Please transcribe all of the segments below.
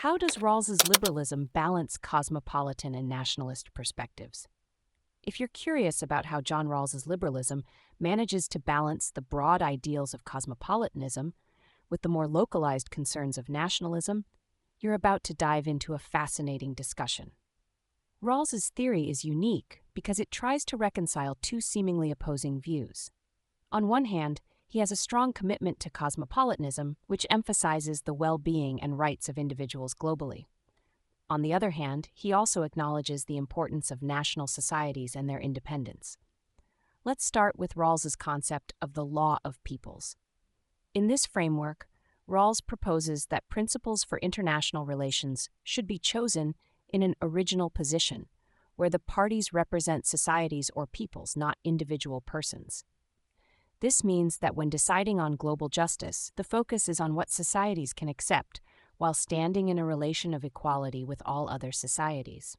How does Rawls's liberalism balance cosmopolitan and nationalist perspectives? If you're curious about how John Rawls's liberalism manages to balance the broad ideals of cosmopolitanism with the more localized concerns of nationalism, you're about to dive into a fascinating discussion. Rawls's theory is unique because it tries to reconcile two seemingly opposing views. On one hand, he has a strong commitment to cosmopolitanism, which emphasizes the well-being and rights of individuals globally. On the other hand, he also acknowledges the importance of national societies and their independence. Let's start with Rawls's concept of the law of peoples. In this framework, Rawls proposes that principles for international relations should be chosen in an original position, where the parties represent societies or peoples, not individual persons. This means that when deciding on global justice, the focus is on what societies can accept, while standing in a relation of equality with all other societies.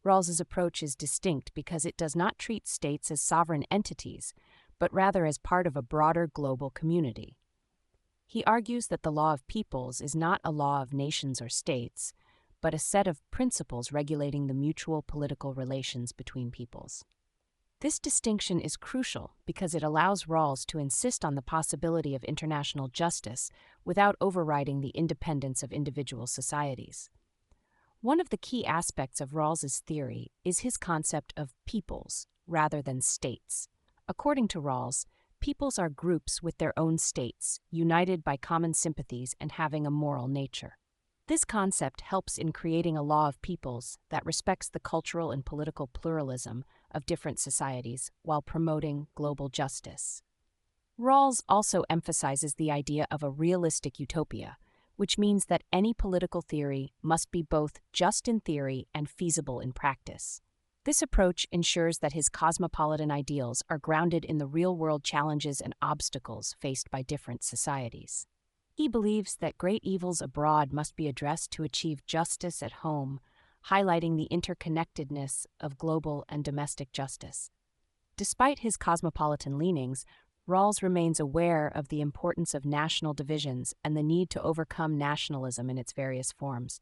Rawls's approach is distinct because it does not treat states as sovereign entities, but rather as part of a broader global community. He argues that the law of peoples is not a law of nations or states, but a set of principles regulating the mutual political relations between peoples. This distinction is crucial because it allows Rawls to insist on the possibility of international justice without overriding the independence of individual societies. One of the key aspects of Rawls's theory is his concept of peoples rather than states. According to Rawls, peoples are groups with their own states, united by common sympathies and having a moral nature. This concept helps in creating a law of peoples that respects the cultural and political pluralism of different societies while promoting global justice. Rawls also emphasizes the idea of a realistic utopia, which means that any political theory must be both just in theory and feasible in practice. This approach ensures that his cosmopolitan ideals are grounded in the real-world challenges and obstacles faced by different societies. He believes that great evils abroad must be addressed to achieve justice at home, highlighting the interconnectedness of global and domestic justice. Despite his cosmopolitan leanings, Rawls remains aware of the importance of national divisions and the need to overcome nationalism in its various forms.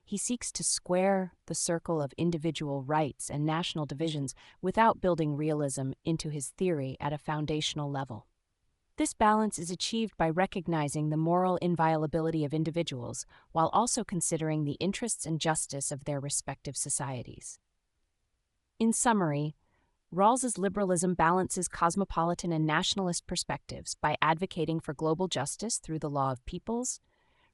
He seeks to square the circle of individual rights and national divisions without building realism into his theory at a foundational level. This balance is achieved by recognizing the moral inviolability of individuals while also considering the interests and justice of their respective societies. In summary, Rawls's liberalism balances cosmopolitan and nationalist perspectives by advocating for global justice through the law of peoples,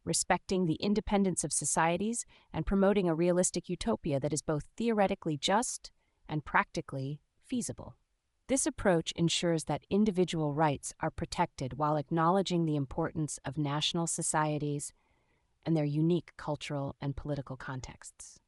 respecting the independence of societies, and promoting a realistic utopia that is both theoretically just and practically feasible. This approach ensures that individual rights are protected while acknowledging the importance of national societies and their unique cultural and political contexts.